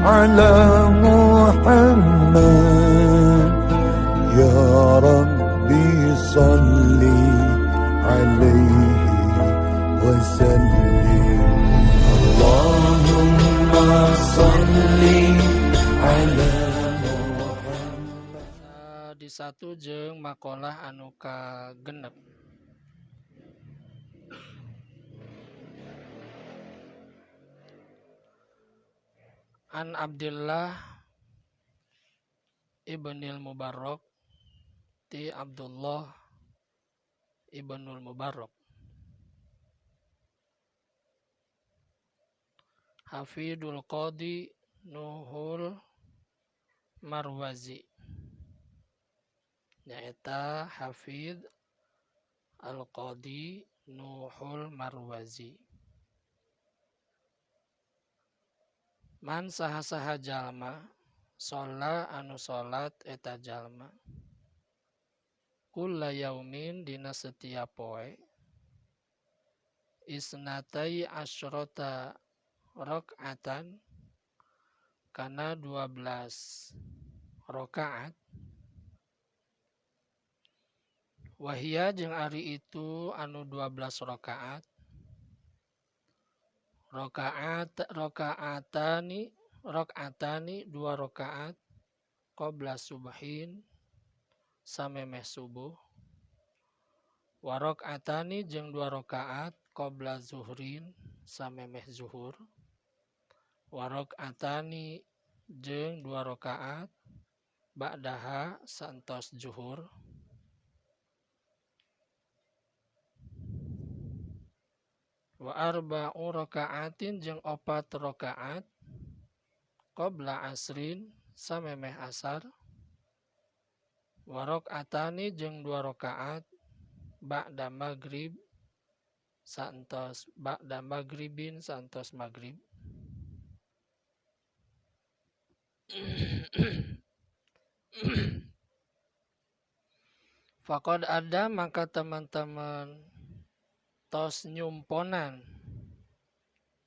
على محمد يا ربي صل عليه وسلم اللهم صل على di satu jeung makalah anu kagenep. An Abdullah ibnil Mubarak ti Abdullah ibnul Mubarak Hafidul Qadi Nuhul Marwazi nyaeta Hafid Al-Qadi Nuhul Marwazi. Man saha-saha jalma sholla anu sholat eta jalma kulla yaumin dina setiap poe isnatai asyrota rakaatan kana 12 rakaat wahia jeung ari itu anu 12 rakaat rakaatani 2 rakaat qabla subhin samemeh subuh wa rakaatani jeung 2 rakaat qabla zuhrin samemeh zuhur wa rakaatani jeung 2 rakaat ba'daha saentos zuhur wa arba'u rakaatin jeung 4 rakaat qabla asrin samemeh asar wa rakaatani jeung 2 rakaat ba'da maghrib saentos ba'da maghribin saentos maghrib. Faqad ada maka teman-teman tos nyumponan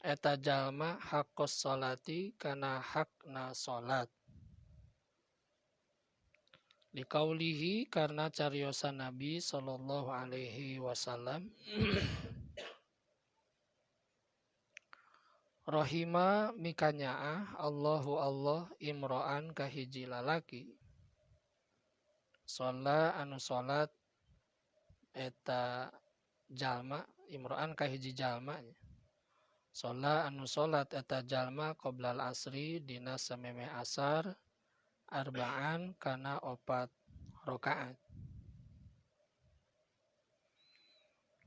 eta jalma haqqos sholati kana hakna salat liqaulihi karena cariosan Nabi sallallahu alaihi wasallam rahima mikanyaah Allahu Allah imro'an kahiji lalaki sholla anu sholat eta jalma imro'an kahiji jalma sholla anu sholat eta jalma qoblal asri dina samemeh asar arba'an kana 4 rakaat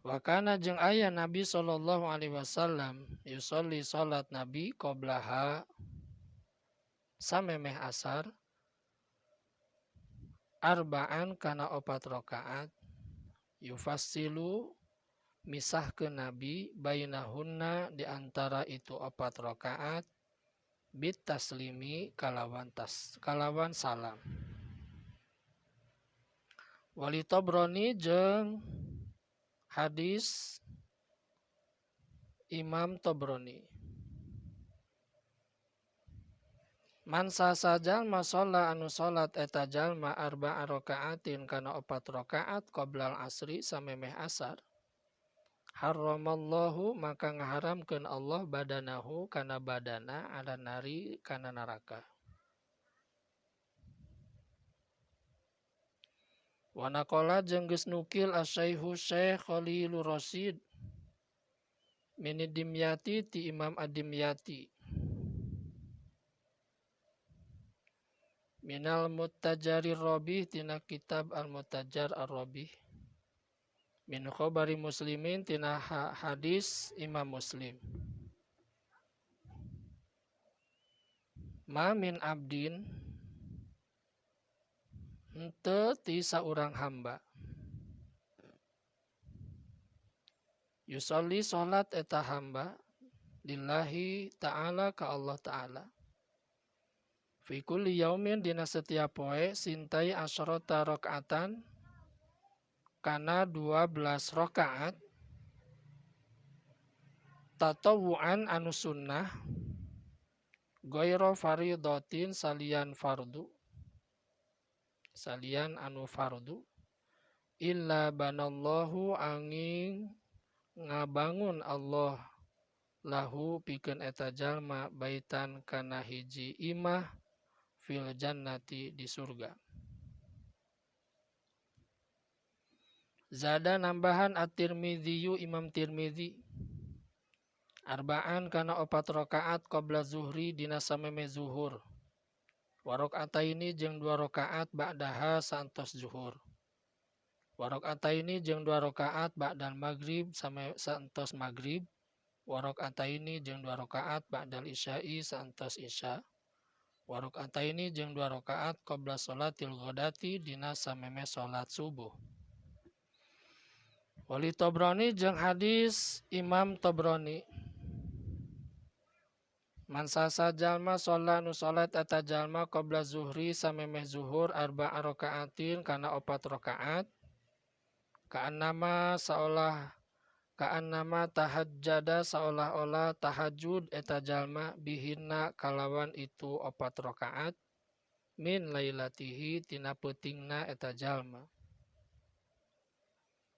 wa kana jeung aya Nabi sallallahu alaihi wasallam yusolli salat Nabi qoblaha samemeh asar arba'an kana 4 rakaat yufassilu misah ke Nabi bainahunna di antara itu 4 rakaat bit taslimi kalawan salam. Wali Tabrani jeung hadis Imam Tabrani. Man sasajan masolla anu salat eta jalma arba'a rakaatin kana 4 rakaat qoblal asri samemeh asar haramallahu maka ngaharamkeun Allah badanahu kana badana ala nari kana neraka. Wa naqala jeung geus nukil asy-syaikhu Syekh Khalilur Rasyid min Dimyati ti Imam Ad-Dimyati minal Muttajarir Rabih tina kitab Al-Muttajar Ar-Rabih min khabari muslimin tina hadis Imam Muslim. Ma min abdin henteu ti saurang hamba yusolli salat eta hamba lillahi ta'ala ka Allah ta'ala fi kulli yaumin dina setiap poe sintai asyrota rakaatan kana 12 rakaat tatawuan anu sunnah Goiro faridotin salian fardu. Salian anu fardu. Illa banallahu angin ngabangun Allah lahu pikeun eta jalma baitan kana hiji imah fil jannati di surga. Zada nambahan at-Tirmidzi Imam Tirmidzi arba'an kana 4 rakaat qabla zuhri dina sameme zuhur. Wa rakaataini jeung 2 rakaat ba'daha saantos zuhur. Wa rakaataini jeung 2 rakaat ba'dal maghrib saantos maghrib. Wa rakaataini jeung 2 rakaat ba'dal isya'i saantos isya. Wa rakaataini jeung 2 rakaat qabla sholatil ghadati dina sameme salat subuh. Wali Tobroni jeung hadis Imam Tobroni. Man sasa jalma sholat nu sholat eta jalma qabla zuhri samemeh zuhur arba'a rakaatin kana 4 rakaat. Ka'annama tahajjada seolah-olah tahajud eta jalma bihinna kalawan itu 4 rakaat min lailatihi tina peutingna eta jalma.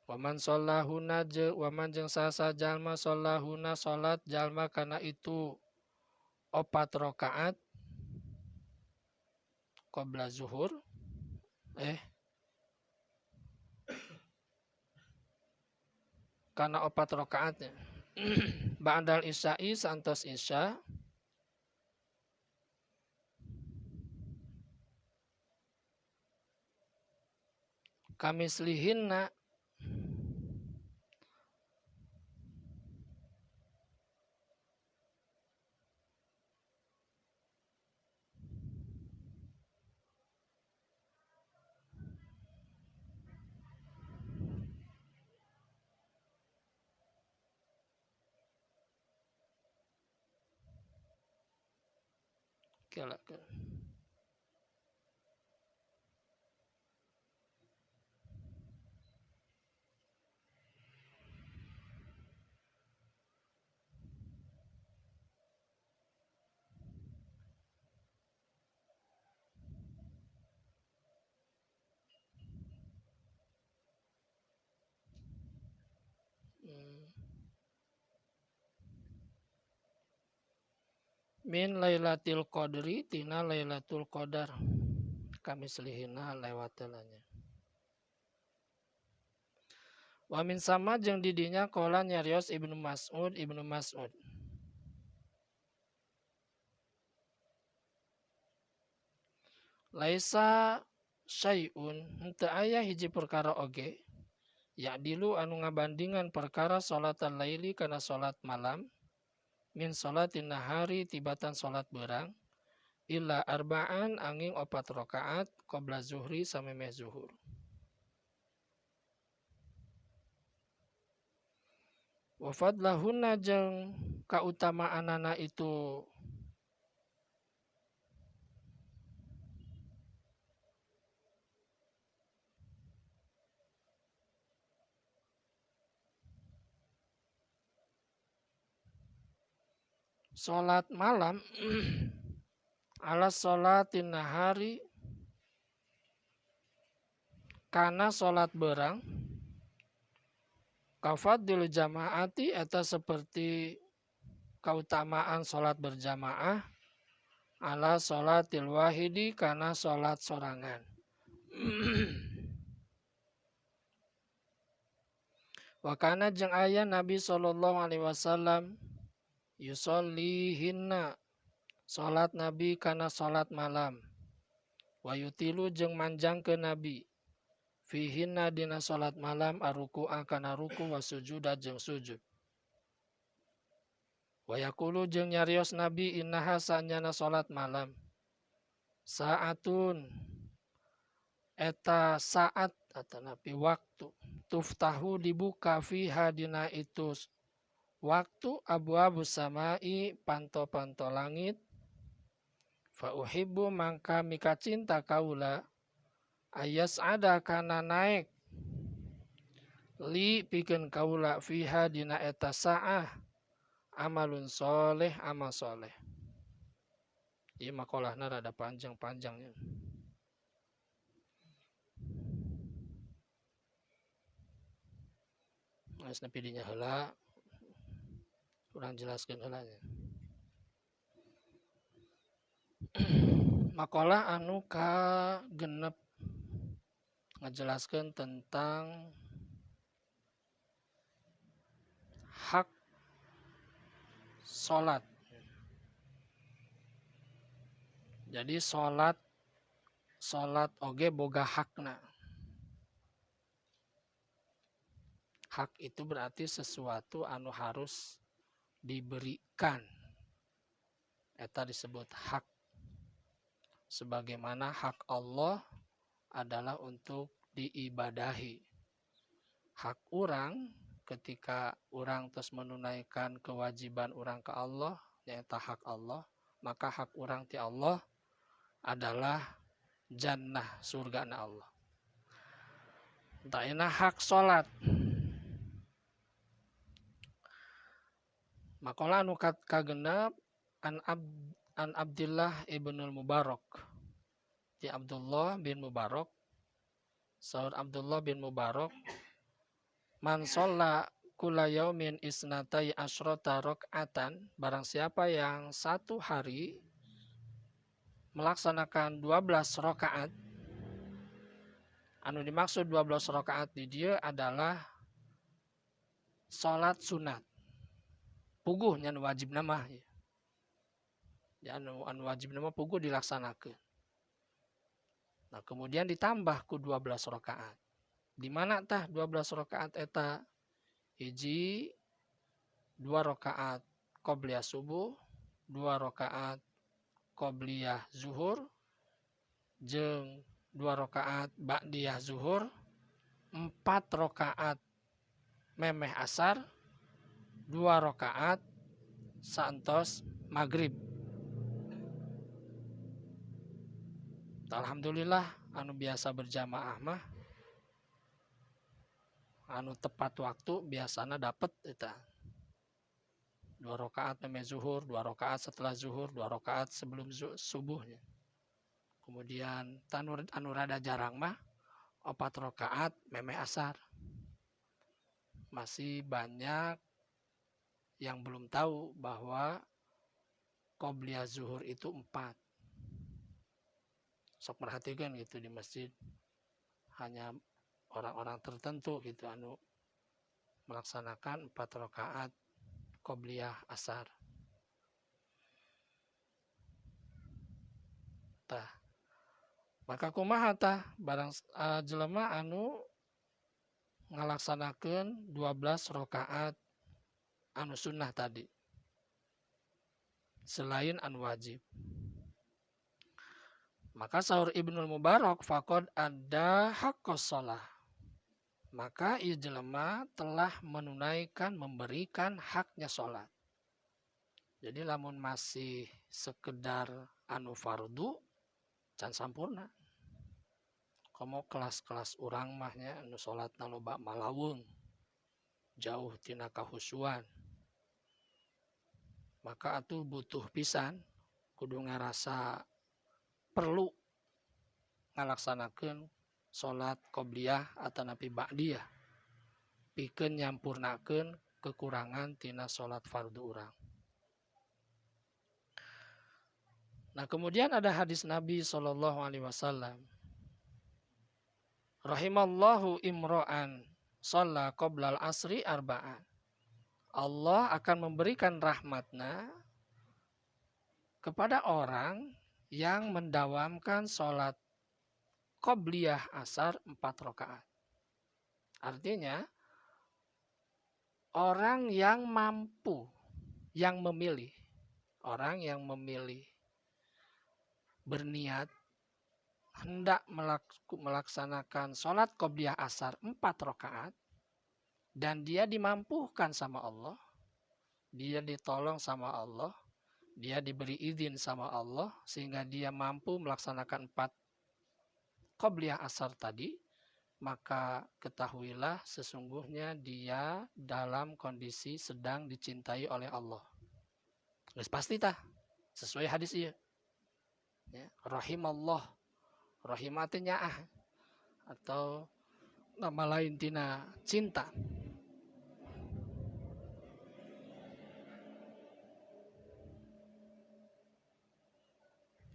Waman shollahuna waman jeung sasa jalma shollahuna sholat jalma kana itu 4 rakaat qabla zuhur kana 4 rakaatnya ba'dal isya'i santos isya kamislihinna kelakan. Min lailatul qadri tina lailatul qadar kami selihina lewatelanya. Wa min sama jeung didinya qala nyarios Ibnu Mas'ud laisa syai'un henteu aya hiji perkara oge ya'dilu anu ngabandingan perkara salatal laili kana salat malam min salatin nahari tibatan salat beurang illa arba'an angin 4 rakaat qabla zuhri samemeh zuhur. Wa fadlahunna jeung kautamaanana itu salat malam ala salatin nahari kana salat beurang kafadil jamaati eta seperti keutamaan salat berjamaah ala salatil wahidi kana salat sorangan. Wa kana jeung aya Nabi sallallahu alaihi wasallam yusollihinna salat Nabi kana salat malam wa yutilu jeung manjang ke Nabi fihinna dina salat malam aruku'a kana ruku wa sujuda jeung sujud wa yaqulu jeung nyarios Nabi innaha sanyana salat malam saatun eta saat atau nabi waktu tuftahu dibuka fiha dina itu waktu abu-abu samai panto-panto langit fa uhibbu mangka mika cinta kaula ayas ada kana naik li pikeun kaula fiha dina eta saah amalun soleh amal soleh Ieu makolahna rada panjang-panjangnya. Geus nepi dinya heula urang jelaskeun heula nya. Makalah anu ka genep ngajelaskeun tentang hak salat. Jadi salat oge boga hakna. Hak itu berarti sesuatu anu harus diberikan. Eta disebut hak. Sebagaimana hak Allah adalah untuk diibadahi. Hak orang ketika orang terus menunaikan kewajiban orang ke Allah, yaitu hak Allah, maka hak orang ti Allah adalah jannah, surga na Allah. Taina hak salat. Makalah anu kagenep an Abdullah ibnul Mubarak. Ti Abdullah bin Mubarak. Saur Abdullah bin Mubarak, man sholla kulla yaumin isnatai asyrota rakaatan, barang siapa yang satu hari melaksanakan 12 rakaat. Anu dimaksud 12 rakaat di dia adalah salat sunat. Puguh nya anu wajib nama. Ya anu wajib nama puguh dilaksanakeun. Nah, kemudian ditambah ku 12 rakaat. Di mana tah 12 rakaat eta? Hiji 2 rakaat qobliyah subuh, 2 rakaat qobliyah zuhur, jeung 2 rakaat ba'diyah zuhur, 4 rakaat memeh asar, 2 rakaat saentos maghrib. Alhamdulillah anu biasa berjamaah mah anu tepat waktu biasana dapat eta. 2 rakaat memeh zuhur, 2 rakaat setelah zuhur, 2 rakaat sebelum subuhnya. Kemudian anu rada jarang mah 4 rakaat memeh asar. Masih banyak yang belum tahu bahwa qobliyah zuhur itu 4. Sok perhatikan gitu di masjid. Hanya orang-orang tertentu gitu anu melaksanakan 4 rakaat qobliyah asar. Tah. Maka kumaha tah barang jelema anu ngalaksanakeun 12 rakaat anu sunnah tadi. Selain anu wajib. Maka saur Ibnul Mubarak faqad ada haqqos shalah. Maka ieu jelema telah menunaikan, memberikan haknya salat. Jadi lamun masih sekedar anu fardu can sampurna. Komo kelas-kelas urang mahnya anu salatna loba malaweung. Jauh tina kahusuan. Maka atuh butuh pisan kudu ngarasa perlu ngalaksanakeun salat qobliyah atanapi ba'diyah pikeun nyampurnakeun kekurangan tina salat fardu urang. Nah, kemudian ada hadis Nabi sallallahu alaihi wasallam. Rahimallahu imra'an shalla qoblal asri arba'an. Allah akan memberikan rahmatna kepada orang yang mendawamkan sholat qobliyah asar 4 rakaat. Artinya, orang yang mampu, yang memilih, berniat, hendak melaksanakan sholat qobliyah asar 4 rakaat, dan dia dimampukan sama Allah, dia ditolong sama Allah, dia diberi izin sama Allah sehingga dia mampu melaksanakan 4 qobliyah asar tadi, maka ketahuilah sesungguhnya dia dalam kondisi sedang dicintai oleh Allah. Geus pasti tah sesuai hadis ieu. Ya, rahimallah. Rahim artinya atau nama lain tina cinta.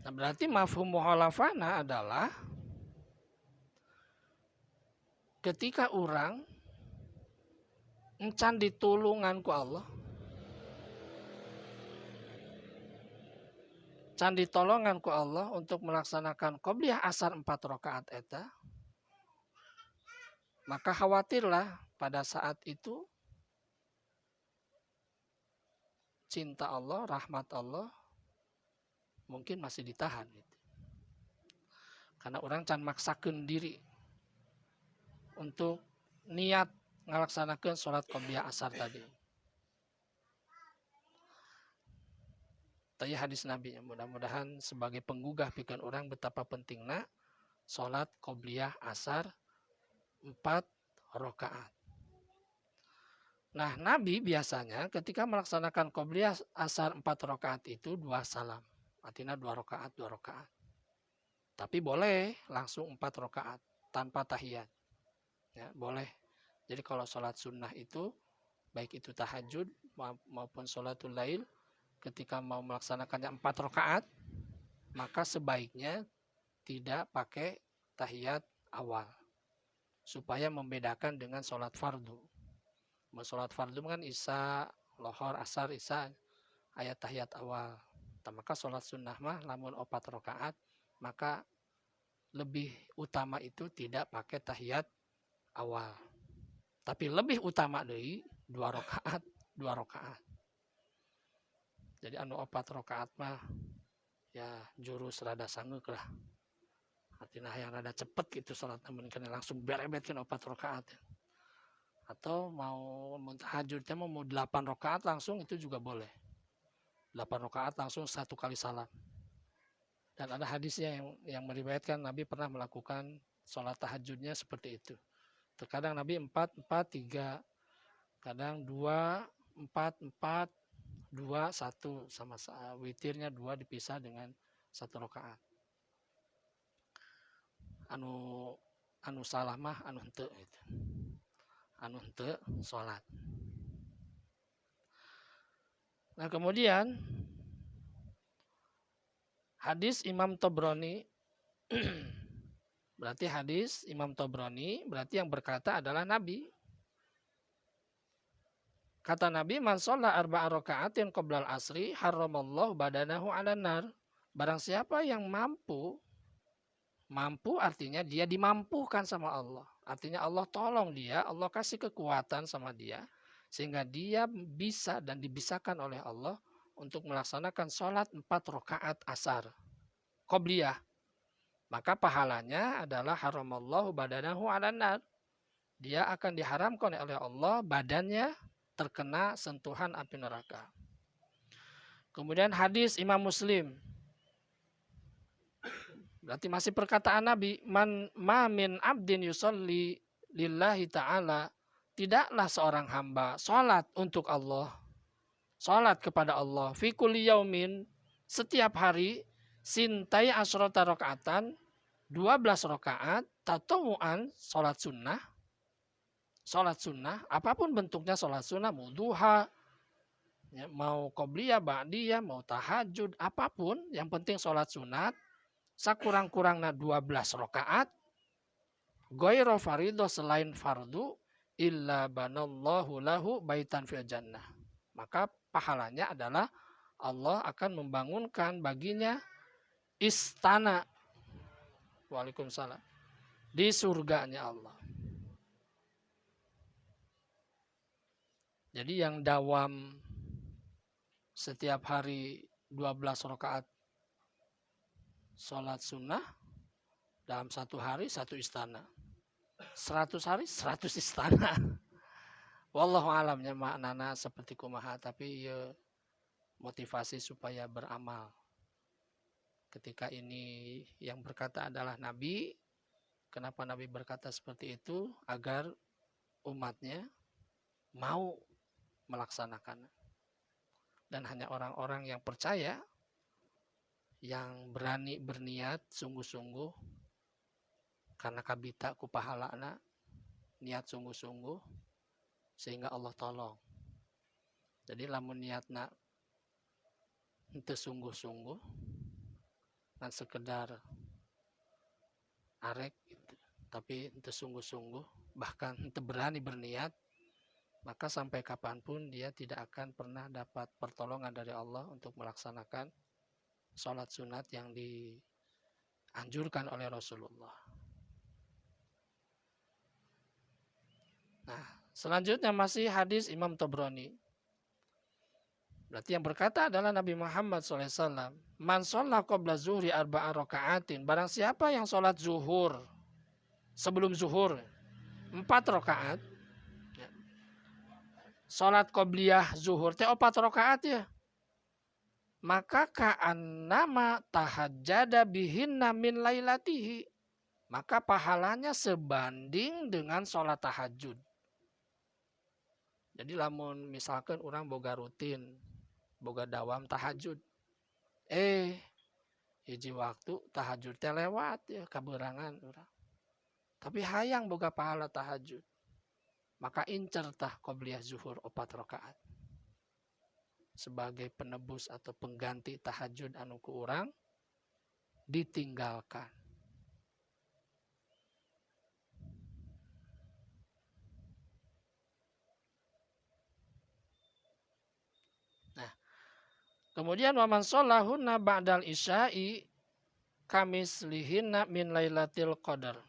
Nah, berarti mafhum mukhalafana adalah ketika orang encan ditulungan ku Allah, can ditolongan ku Allah untuk melaksanakan qobliyah asar 4 rakaat eta, maka khawatirlah pada saat itu cinta Allah, rahmat Allah mungkin masih ditahan gitu. Karena orang can maksakeun diri untuk niat ngalaksanakeun sholat qobliyah asar tadi. Tanya hadis Nabi, mudah-mudahan sebagai penggugah pikeun orang betapa pentingna sholat qobliyah asar 4 rakaat. Nah, Nabi biasanya ketika melaksanakan qobliyah asar 4 rakaat itu 2 salam. Artinya 2 rakaat, 2 rakaat. Tapi boleh langsung 4 rakaat tanpa tahiyat. Ya, boleh. Jadi kalau sholat sunnah itu, baik itu tahajud maupun sholatul lail, ketika mau melaksanakannya 4 rakaat, maka sebaiknya tidak pakai tahiyat awal. Supaya membedakan dengan sholat fardu. Sholat fardu kan isya, lohor, asar, isya, ayat tahiyat awal. Maka sholat sunnah mah lamun 4 rakaat, maka lebih utama itu tidak pakai tahiyat awal. Tapi lebih utama dari 2 rakaat, 2 rakaat. Jadi anu 4 rakaat mah ya jurus rada sangeuk lah. Artinya yang rada cepet gitu sholat, namun kena langsung berebetkeun 4 rakaat. Atau mau tahajudnya mau 8 rakaat langsung itu juga boleh. 8 rakaat langsung 1 kali salam. Dan ada hadisnya yang meriwayatkan Nabi pernah melakukan sholat tahajudnya seperti itu. Terkadang Nabi 4, 4, 3. Kadang 2, 4, 4, 2, 1. Sama witirnya 2 dipisah dengan 1 rakaat. Anu salah mah anu henteu gitu. Anu henteu sholat. Nah, kemudian hadis Imam Tabrani berarti hadis Imam Tabrani berarti yang berkata adalah Nabi. Kata Nabi, man shalla arba'a raka'atin qoblal asri haramallahu badanahu 'alan nar. Barang siapa yang mampu artinya dia dimampukan sama Allah. Artinya Allah tolong dia, Allah kasih kekuatan sama dia sehingga dia bisa dan dibisakan oleh Allah untuk melaksanakan sholat 4 rakaat asar qobliyah. Maka pahalanya adalah haramallahu badanahu 'alan nar. Dia akan diharamkan oleh Allah badannya terkena sentuhan api neraka. Kemudian hadis Imam Muslim. Berarti masih perkataan Nabi, man ma min abdin yusolli lillahi ta'ala. Tidaklah seorang hamba sholat untuk Allah. Sholat kepada Allah. Fi kulli yaumin, setiap hari, sintai asrota rakaatan, 12 rakaat, tatawuan, sholat sunnah. Sholat sunnah, apapun bentuknya sholat sunnah, mau duha, ya, mau qobliyah, ba'diyah, mau tahajud, apapun, yang penting sholat sunat, sakurang-kurangnya 12 rakaat, ghairu faridah selain fardu, illa banallahu lahu baitan fil jannah. Maka pahalanya adalah Allah akan membangunkan baginya istana. Waalaikumsalam. Di surganya Allah. Jadi yang dawam setiap hari 12 rakaat sholat sunnah, dalam 1 hari 1 istana. 100 hari 100 istana. Wallahu alamnya maknana seperti kumaha, tapi ya motivasi supaya beramal. Ketika ini yang berkata adalah Nabi, kenapa Nabi berkata seperti itu? Agar umatnya mau melaksanakan. Dan hanya orang-orang yang percaya yang berani berniat sungguh-sungguh karena kabita ku pahalana, niat sungguh-sungguh sehingga Allah tolong. Jadi lamun niatna henteu sungguh-sungguh dan sekedar arek gitu, tapi henteu sungguh-sungguh, bahkan henteu berani berniat, maka sampai kapanpun dia tidak akan pernah dapat pertolongan dari Allah untuk melaksanakan sholat sunat yang dianjurkan oleh Rasulullah. Nah, selanjutnya masih hadis Imam Tabrani. Berarti yang berkata adalah Nabi Muhammad SAW. Man sholla qabla zuhri arba'a raka'atin. Barang siapa yang sholat zuhur, sebelum zuhur, 4 rakaat. Sholat qobliyah zuhur, 4 rakaat ya. Maka ka'annama tahajjada bihinna min lailatihi. Maka pahalanya sebanding dengan sholat tahajud. Jadi lamun misalkan orang boga rutin, boga dawam tahajud. Hiji waktu tahajud teh lewat ya kaberangan orang. Tapi hayang boga pahala tahajud. Maka incer tah qobliyah zuhur 4 rakaat. Sebagai penebus atau pengganti tahajud anu ku urang ditinggalkan. Nah, kemudian waman sholahunna ba'dal isya'i kamislihinna min lailatul qadar.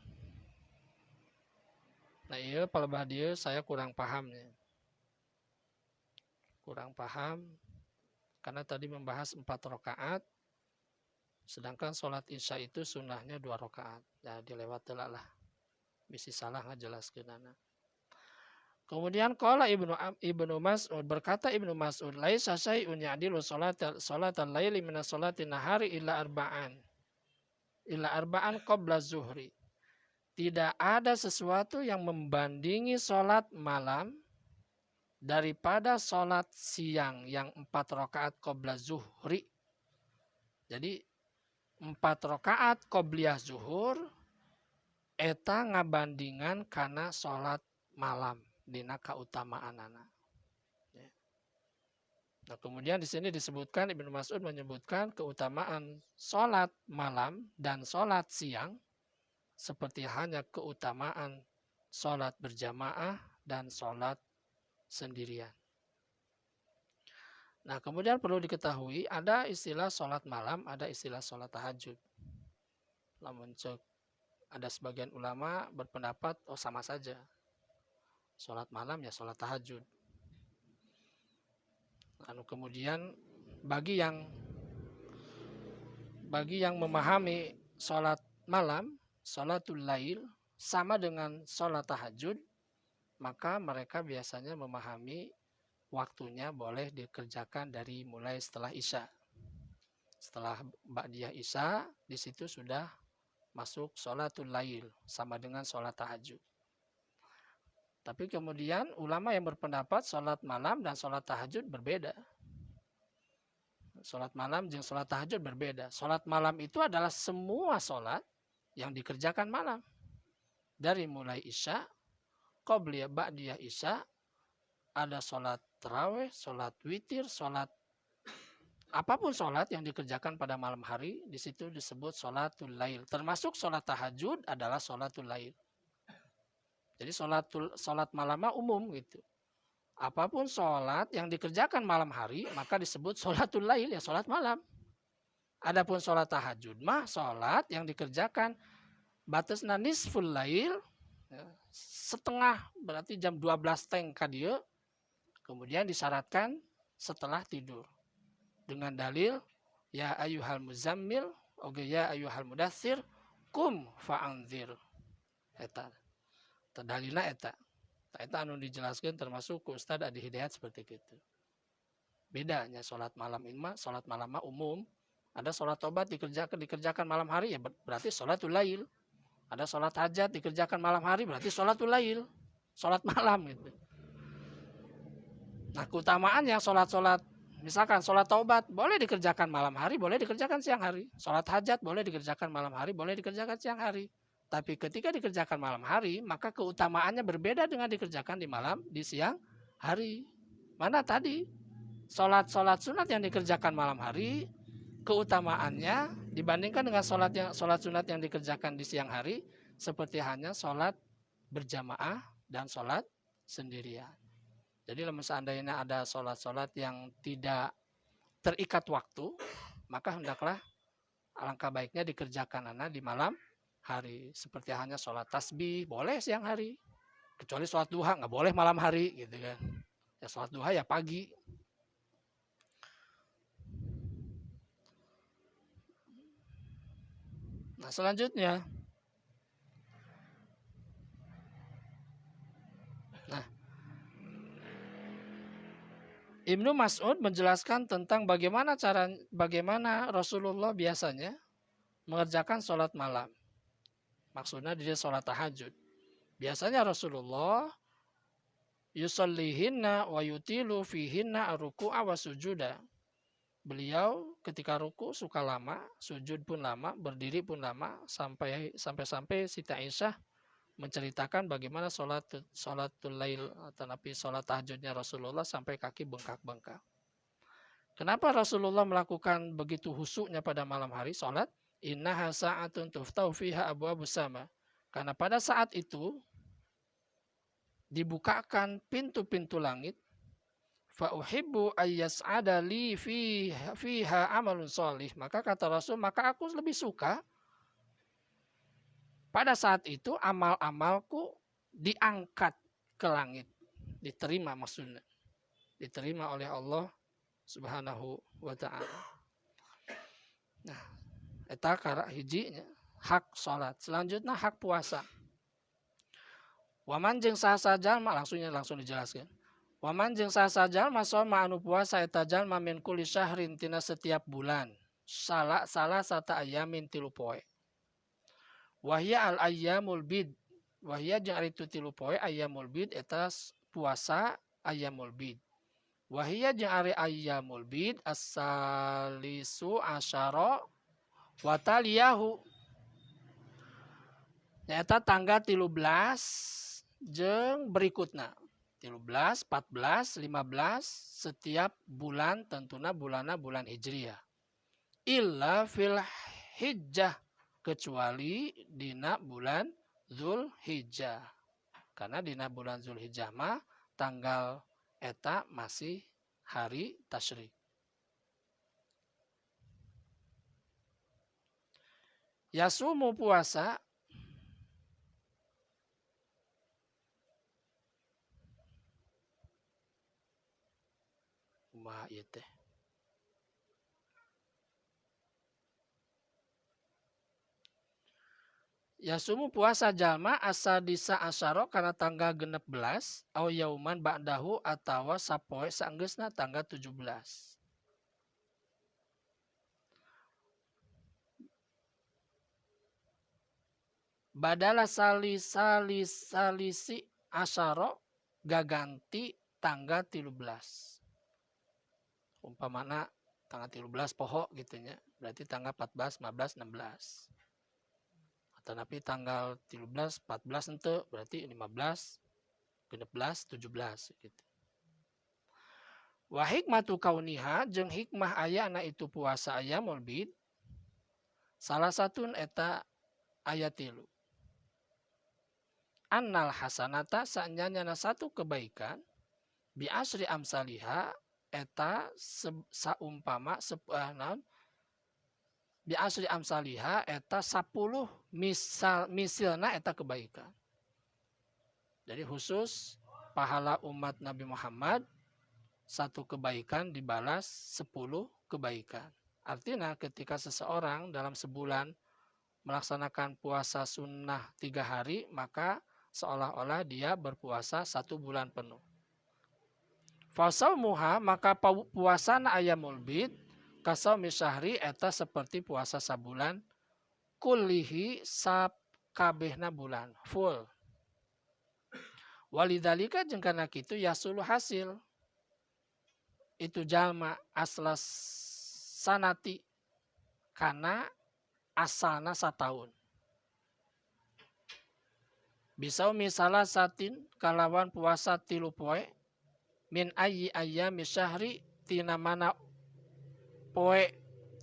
Nah, iya palebah dia saya kurang pahamnya. Kurang paham karena tadi membahas 4 rakaat, sedangkan sholat isya itu sunnahnya 2 rakaat. Ya dilewat lah. Bisi salah ngajelaskeun anak. Kemudian qala Ibnu Mas'ud, berkata Ibnu Mas'ud, laisa syai'un ya'dilu sholatal laili min sholatin nahari illa arba'an qabla zuhri. Tidak ada sesuatu yang membandingi sholat malam daripada sholat siang yang 4 rakaat qabla zuhri. Jadi 4 rakaat qobliyah zuhur eta ngabandingan kana sholat malam dina kautamaanana. Nah, kemudian di sini disebutkan Ibnu Mas'ud menyebutkan keutamaan sholat malam dan sholat siang seperti hanya keutamaan sholat berjamaah dan sholat sendirian. Nah, kemudian perlu diketahui ada istilah sholat malam, ada istilah sholat tahajud. Namun ada sebagian ulama berpendapat sama saja. Sholat malam ya sholat tahajud. Kemudian bagi yang memahami sholat malam, sholatul lail sama dengan sholat tahajud, maka mereka biasanya memahami waktunya boleh dikerjakan dari mulai setelah isya. Setelah ba'diyah isya, di situ sudah masuk sholatul lail sama dengan sholat tahajud. Tapi kemudian ulama yang berpendapat sholat malam dan sholat tahajud berbeda. Sholat malam dan sholat tahajud berbeda. Sholat malam itu adalah semua sholat yang dikerjakan malam. Dari mulai isya, qobliyah, ba'diyah isya, ada sholat tarawih, sholat witir, sholat apapun sholat yang dikerjakan pada malam hari, di situ disebut sholatul lail. Termasuk sholat tahajud adalah sholatul lail. Jadi sholat malam umum gitu. Apapun sholat yang dikerjakan malam hari, maka disebut sholatul lail, ya sholat malam. Adapun sholat tahajud mah sholat yang dikerjakan batasna nisful lail, ya, setengah, berarti jam 12 teng kadieu, kemudian disyaratkan setelah tidur. Dengan dalil, ya ayyuhal muzammil, oge ya ayyuhal mudaththir, kum fa'anzir. Eta. Dalilna eta. Eta anu dijelaskan termasuk ku Ustaz Adi Hidayat seperti itu. Bedanya sholat malam ini mah, sholat malam mah umum. Ada sholat tobat dikerjakan malam hari, ya berarti sholatul lail. Ada sholat hajat dikerjakan malam hari, berarti sholatul lail. Sholat malam gitu. Nah, keutamaan yang sholat Misalkan sholat taubat boleh dikerjakan malam hari, boleh dikerjakan siang hari. Sholat hajat boleh dikerjakan malam hari, boleh dikerjakan siang hari. Tapi ketika dikerjakan malam hari, maka keutamaannya berbeda dengan dikerjakan di siang hari. Mana tadi? Sholat sunat yang dikerjakan malam hari, keutamaannya dibandingkan dengan sholat sunat yang dikerjakan di siang hari, seperti hanya sholat berjamaah dan sholat sendirian. Jadi seandainya ada sholat-sholat yang tidak terikat waktu, maka hendaklah alangkah baiknya dikerjakan di malam hari. Seperti hanya sholat tasbih, boleh siang hari. Kecuali sholat duha, nggak boleh malam hari gitu kan. Ya sholat duha ya pagi. Nah selanjutnya, Ibnu Mas'ud menjelaskan tentang bagaimana Rasulullah biasanya mengerjakan sholat malam. Maksudnya dia sholat tahajud. Biasanya Rasulullah yusallihinna wa yutilu fihinna ruku'a wa sujuda. Beliau ketika ruku suka lama, sujud pun lama, berdiri pun lama, sampai Siti Aisyah menceritakan bagaimana sholatul lail atau sholat tahajudnya Rasulullah sampai kaki bengkak-bengkak. Kenapa Rasulullah melakukan begitu husuknya pada malam hari sholat? Innaha sa'atun tuftahu fiha abwabus sama. Karena pada saat itu dibukakan pintu-pintu langit. Fa uhibbu ayyas'ada li fiha amalun sholih. Maka kata Rasul, maka aku lebih suka pada saat itu amal-amalku diangkat ke langit. Diterima maksudnya. Diterima oleh Allah Subhanahu wa ta'ala. Nah, eta kara hijinya hak salat. Selanjutnya hak puasa. Waman jeung saha jalma langsung dijelaskan. Waman jeung saha jalma soma anu puasa eta jalma min kulli syahrin tina setiap bulan. Salah sata ayamin 3 poe. Wahya al ayyamul bid. Wahya jeung ari 3 poe ayyamul bid eta puasa ayyamul bid. Wahia jeung ari ayyamul bid as-salisu asyara wa taliyahu. Nyata tanggal 13 jeung berikutna. 13, 14, 15 setiap bulan tentuna bulan Hijriah. Illa fil hijjah kecuali dina bulan Zulhijjah. Karena dina bulan Zulhijjah mah tanggal eta masih hari tasyrik. Yasumu puasa kumaha ieu teh? Yasumu puasa jalma asadisa asyara karena tanggal 16 au yauman ba'dahu atawa sapoe saenggeusna tanggal 17. Badala salisi asyara gaganti tanggal 13. Umpamana tanggal 13 poho gitu nya, berarti tanggal 14, 15, 16. Tapi tanggal 13, 14 ente berarti 15, 16, 17 gitu. Wa hikmatu kauniha jeung hikmah aya na itu puasa ayyamul bid. Salah satun eta aya 3. Annal hasanata sanyana satu kebaikan bi asri amsaliha eta saumpama bi asri amsaliha eta 10 misalna eta kebaikan. Jadi khusus pahala umat Nabi Muhammad satu kebaikan dibalas 10 kebaikan. Artinya ketika seseorang dalam sebulan melaksanakan puasa sunnah 3 hari, maka seolah-olah dia berpuasa 1 bulan penuh. Fasaumuha maka puasana ayyamul bid kasaumi syahri eta seperti puasa sabulan kullihi sakabehna bulan full. Walidalika jeung kana kitu yasulu hasil itu jalma aslas sanati karena asalna satahun. Bisa misalnya satin kalawan puasa 3 poe min ayyi ayyami syahri tina mana poe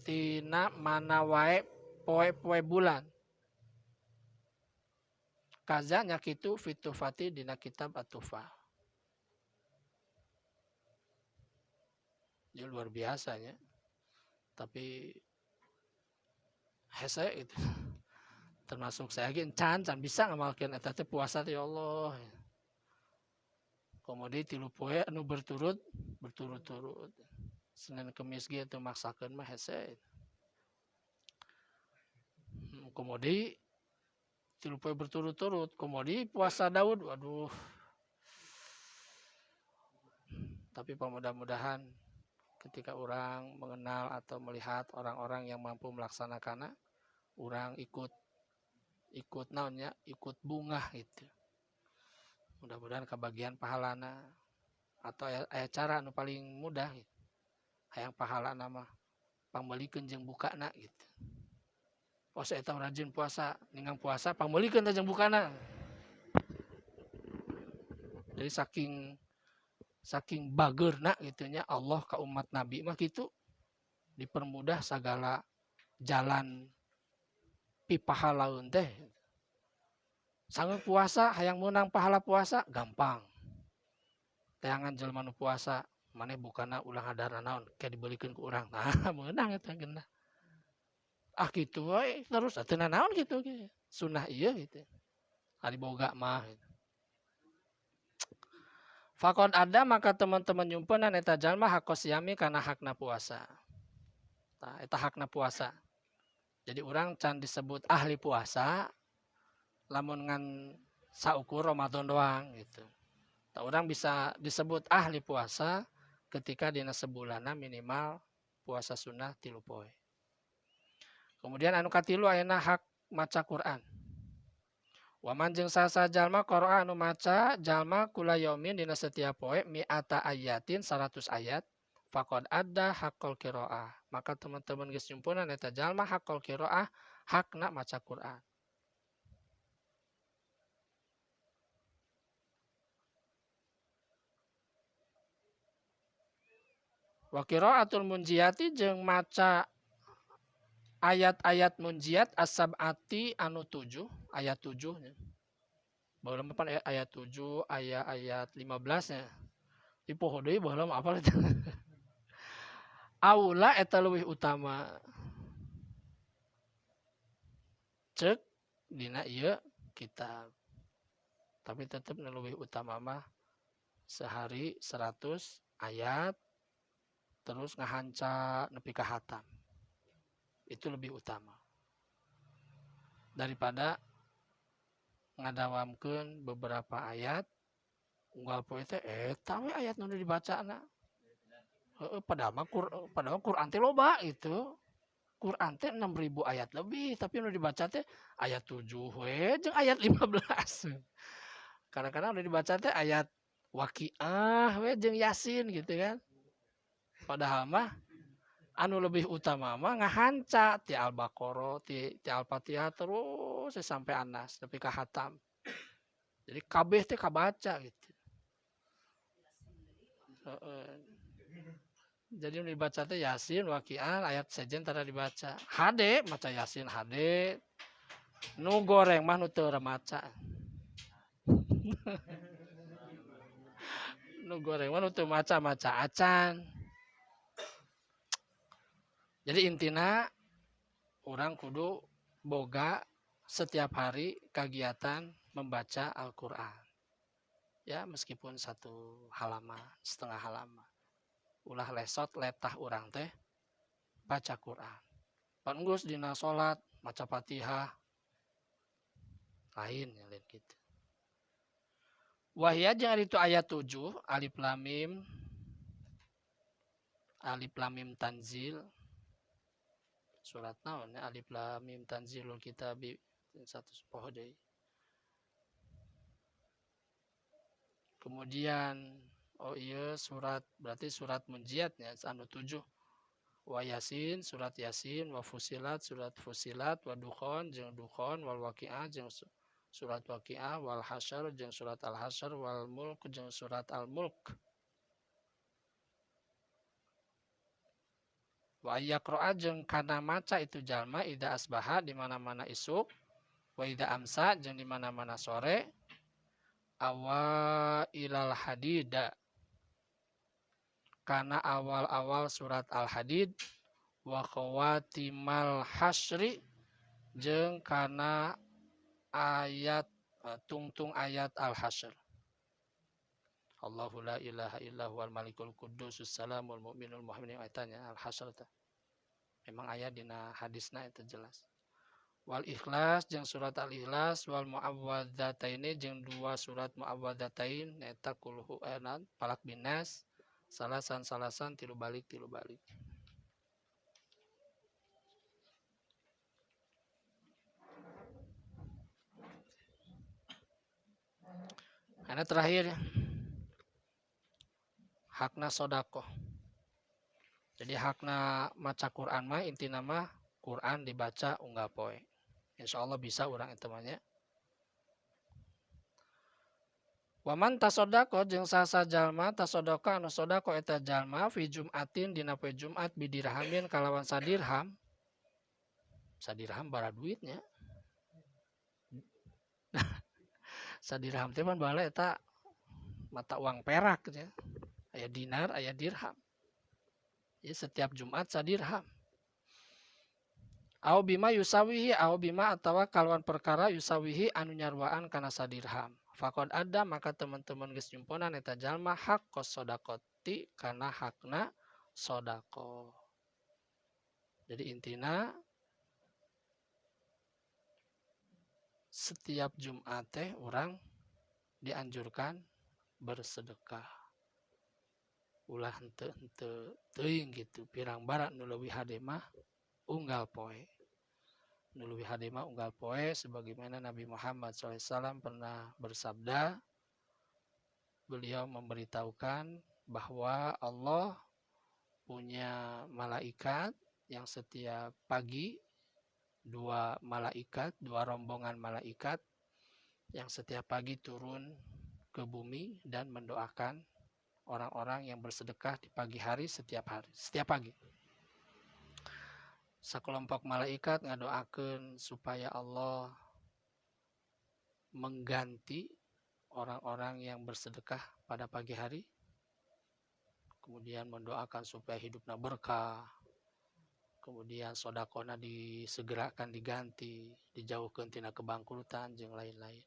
tina mana wae poe-poe bulan. Kazanya kitu fitufati dina kitab At-Tufah. Ya luar biasanya. Tapi hese itu termasuk saya gini can bisa ngamalkeun eta teh puasa teh ya Allah. Kemudian 3 poe anu berturut-turut. Senin Kemis ge teu maksakeun mah hese. Kemudian 3 poe berturut-turut. Kemudian puasa Daud, waduh. Tapi mudah-mudahan ketika orang mengenal atau melihat orang-orang yang mampu melaksanakannya, orang ikut naonnya, ikut bunga gitu. Mudah-mudahan kebagian pahalana atau aya cara anu paling mudah gitu. Hayang pahala nama pangmelikeun jeung bukana gitu. Puasa eta rajin puasa, ningang puasa pangmelikeun jeung bukana. Jadi saking bageurna gitunya Allah ka umat Nabi mah gitu dipermudah segala jalan pipahalaun teh. Sanggeus puasa hayang meunang pahala puasa gampang. Teangan jelema nu puasa maneh bukana ulah ngadarna naon kayak dibelikeun ku urang. Nah, meunang eta geunah. Ah kitu we terus teu naon gitu. Sunah ieu gitu. Ari boga mah gitu. Fakon ada maka teman-teman nyumpenan eta jalma hakos yami kana hakna puasa. Nah, eta hakna puasa. Jadi orang can disebut ahli puasa lamun ngan saukur Ramadan doang gitu. Nah, orang bisa disebut ahli puasa ketika dina sebulana minimal puasa sunnah 3 poe. Kemudian anu katilu ayeuna hak maca Quran. Waman jeung sasa jalma qara'a anu maca jalma kula yaumin dina setiap poe mi'ata ayatin 100 ayat faqad adda haqqal qiraah. Maka teman-teman geus nyumpunan eta jalma haqqal qiraah hakna maca Quran. Wa qiraatul munjiyati jeung maca ayat-ayat munjiyat as-sab'ati anu 7, ayat 7 nya. Baheula mah ayat 7, ayat 15 nya. Di poho deui baheula mah apal eta. Aula eta leuwih utama. Cek dina ieu kitab. Tapi tetep nu leuwih utama mah sehari 100 ayat terus ngahanca nepi ka hatam. Itu lebih utama daripada ngadawamkeun beberapa ayat unggal poe teh eta we ayat nu dibacana. Heeh padahal Quran teh loba gitu. Quran teh 6.000 ayat lebih tapi nu dibaca teh ayat 7 we jeung ayat 15. Kadang-kadang udah dibaca teh ayat Waqiah we jeung Yasin gitu kan. Padahal mah anu lebih utama mah ngahanca ti Al-Baqarah, ti Al-Fatihah terus sampai Anas nepi ka hatam. Jadi kabeh teh kabaca gitu. Jadi anu dibaca teh Yasin, Waqiah, ayat sejen tara dibaca. Hade maca Yasin hade. Nu goreng mah nu teu maca. Nu goreng mah nu teu maca acan. Jadi intina orang kudu boga setiap hari kegiatan membaca Al-Quran. Ya meskipun 1 halaman, setengah halaman. Ulah lesot letah orang teh baca Quran. Panggus dina salat maca Fatihah. Lain gitu. Wahya jeung ari itu ayat 7 alif lam mim tanzil. Surat naon ya alif lam mim tanzilul kitabi 1 poho deui. Kemudian oh iya surat berarti surat munjiatnya anu 7. Wa yasin surat yasin, wa fusilat surat fusilat, wa dukhon jeung dukhon, wal waqiah jeung surat waqiah, wal hasyr jeung surat al hasyr, wal mulk jeung surat al mulk. Wa yaqra'a jeung kana maca itu jalma ida asbaha di mana-mana isuk, wa ida amsa jeung di mana-mana sore, awa ilal hadida kana awal-awal surat al-hadid, wa khawatimal hasyri jeung kana ayat tungtung ayat al-hasyr. Allahu la ilaha illa huwal malikul qudusus salamul mu'minul muhaimin ayatnya al-hasyr teh. Memang ayat dina hadisna itu jelas. Wal ikhlas jeung surat al-ikhlas, wal muawwadzataini jeung dua surat muawwadzatain eta kulhu anan falak binas salasan tilu balik. Karena terakhir hakna sodako. Jadi hakna maca Quran mah intina mah Quran dibaca unggal poe. Insya Allah bisa orang itu mahnya. Waman tasodako jeung sasa jalma tasodako anu sodako eta jalma fi Jumatin dina poe Jumat bidirhamin kalawan sadirham. Sadirham bara duitnya. Sadirham teh pan bala eta mata uang perak ya. Aya dinar, aya dirham. Ya setiap Jumat sadirham. Au bima yusawihi au bima atawa kalawan perkara yusawihi anu nyarwaan kana sadirham. Fakod ada maka teman-teman geus nyumponan eta jalma hak kos sodakoti kana hakna sodako. Jadi intina setiap Jumat teh orang dianjurkan bersedekah. Ulah henteu teuing gitu pirang barat nu leuwih hade mah unggal poe. Nu leuwih hade mah unggal poe sebagaimana Nabi Muhammad SAW pernah bersabda, beliau memberitahukan bahwa Allah punya malaikat yang setiap pagi dua rombongan malaikat yang setiap pagi turun ke bumi dan mendoakan orang-orang yang bersedekah di pagi hari setiap pagi. Sakelompok malaikat ngadoakeun supaya Allah mengganti orang-orang yang bersedekah pada pagi hari. Kemudian mendoakan supaya hidupnya berkah. Kemudian sodakona disegerakan diganti, dijauhkeun tina kebangkrutan jeung lain-lain.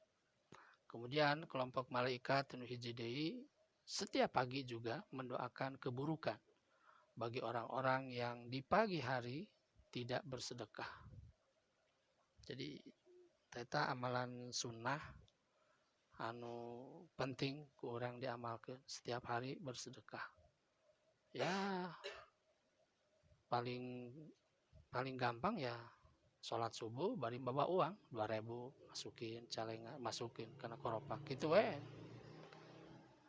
Kemudian kelompok malaikat anu hiji deui setiap pagi juga mendoakan keburukan bagi orang-orang yang di pagi hari tidak bersedekah. Jadi eta amalan sunnah anu penting ku urang diamalkeun setiap hari bersedekah. Ya paling gampang ya sholat subuh bari bawa uang 2.000 masukin calengan masukin kana koropak gitu we.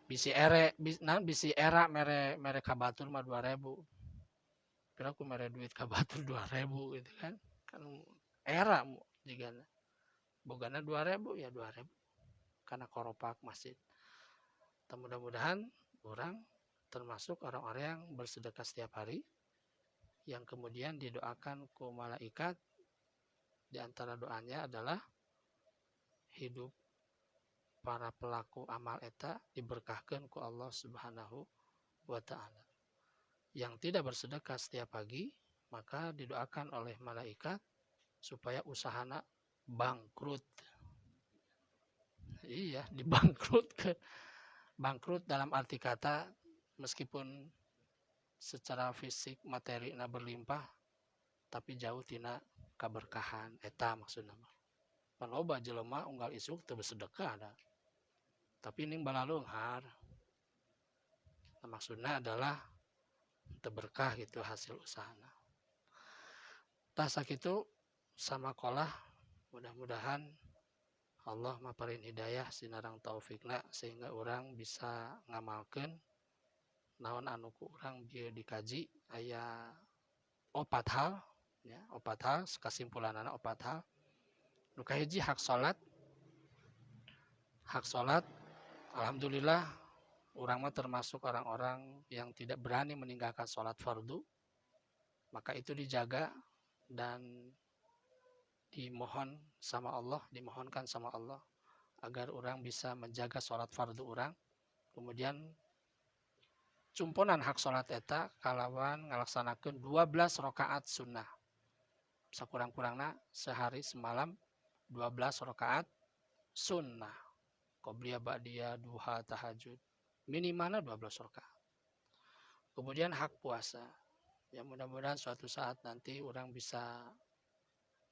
Bisi era mere kabatur mah 2.000. Kira aku mere duit kabatur 2.000 gitu kan. Kan era jigana. Bogana 2.000 ya 2.000 kana koropak masjid. Mudah-mudahan orang termasuk orang-orang yang bersedekah setiap hari yang kemudian didoakan ku malaikat. Di antara doanya adalah hidup para pelaku amal eta diberkahkan ku Allah Subhanahu wa ta'ala. Yang tidak bersedekah setiap pagi maka didoakan oleh malaikat supaya usahana bangkrut. Iya, dibangkrutkeun. Bangkrut dalam arti kata meskipun secara fisik materi na berlimpah tapi jauh tina kaberkahan eta maksudna mah. Pan loba jelema unggal isuk teu bersedekah da. Tapi ning balaleunghar. Nah, maksudna adalah teu berkah gitu hasil usahana. Tah sakitu samakolah mudah-mudahan Allah maparin hidayah sinarang taufikna sehingga orang bisa ngamalkeun naon anu ku urang bieu dikaji aya 4 hal ya, 4 hal kasimpulanana 4 hal. Nu kahiji hak salat. Hak salat alhamdulillah urang mah termasuk orang-orang yang tidak berani meninggalkan salat fardu. Maka itu dijaga dan dimohonkan sama Allah agar orang bisa menjaga salat fardu orang. Kemudian cumponan hak salat eta kalawan ngalaksanakeun 12 rakaat sunnah. Sakurang-kurangna sehari semalam 12 rakaat sunnah. Qobliyah, ba'diyah, duha, tahajud. Minimalnya 12 rakaat. Kemudian hak puasa. Ya mudah-mudahan suatu saat nanti orang bisa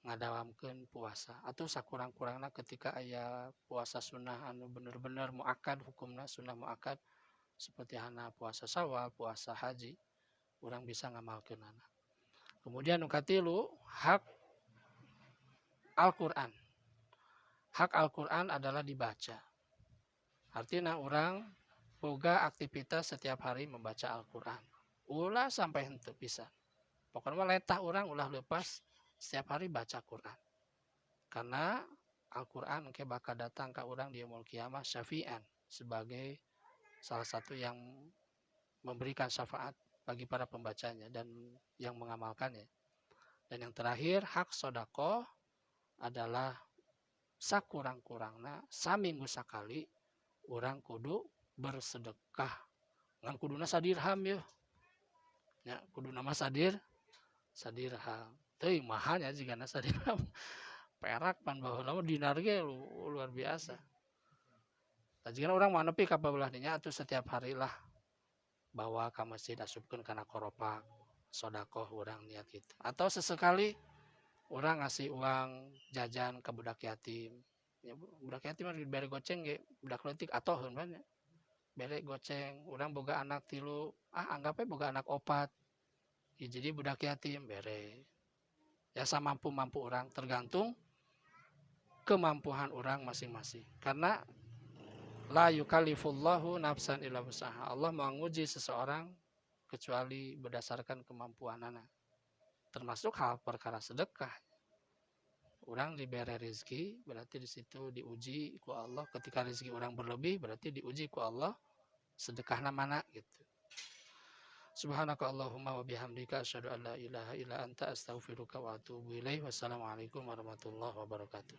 ngadawamkeun puasa atau sakurang-kurangna ketika aya puasa sunnah anu bener-bener muakad hukumna sunnah muakad seperti hana puasa Syawal, puasa haji, orang bisa ngamalkeunana. Kemudian nu katilu hak Al-Qur'an. Hak Al-Qur'an adalah dibaca. Artinya orang boga aktivitas setiap hari membaca Al-Qur'an. Ulah sampai henteu pisan. Pokoknya letah orang ulah lepas setiap hari baca Quran. Karena Al-Quran ke bakal datang ke orang di yaumul kiamah syafi'an sebagai salah satu yang memberikan syafaat bagi para pembacanya dan yang mengamalkannya. Dan yang terakhir hak sodako adalah sakurang-kurangna saminggu sakali orang kudu bersedekah. Ngan kuduna sadirham ya. Ya, kuduna mah sadirham. Teuing mahalnya jika sadirham. Perak pan baheula mah dinar ge luar biasa. Jika orang mau nepi ka belah dinya atuh setiap hari lah bawa ke masjid asupkeun kana koropak sedekah urang niat gitu. Atau sesekali orang ngasih uang jajan ke budak yatim. Ya budak yatim mah bere goceng ge budak leutik atoheun banyak. Bere goceng, urang boga anak 3, anggapnya boga anak 4. Ya, jadi budak yatim bere. Ya samampu-mampu orang tergantung kemampuan orang masing-masing. Karena la yukallifullahu nafsan illa wus'aha. Allah menguji seseorang kecuali berdasarkan kemampuan anak. Termasuk hal perkara sedekah. Orang diberi rezeki berarti di situ diuji ku Allah. Ketika rezeki orang berlebih berarti diuji ku Allah sedekahna mana gitu. Subhanaka Allahumma wa bihamdika asyhadu an la ilaha illa anta astaghfiruka wa atubu ilaik. Wassalamualaikum warahmatullahi wabarakatuh.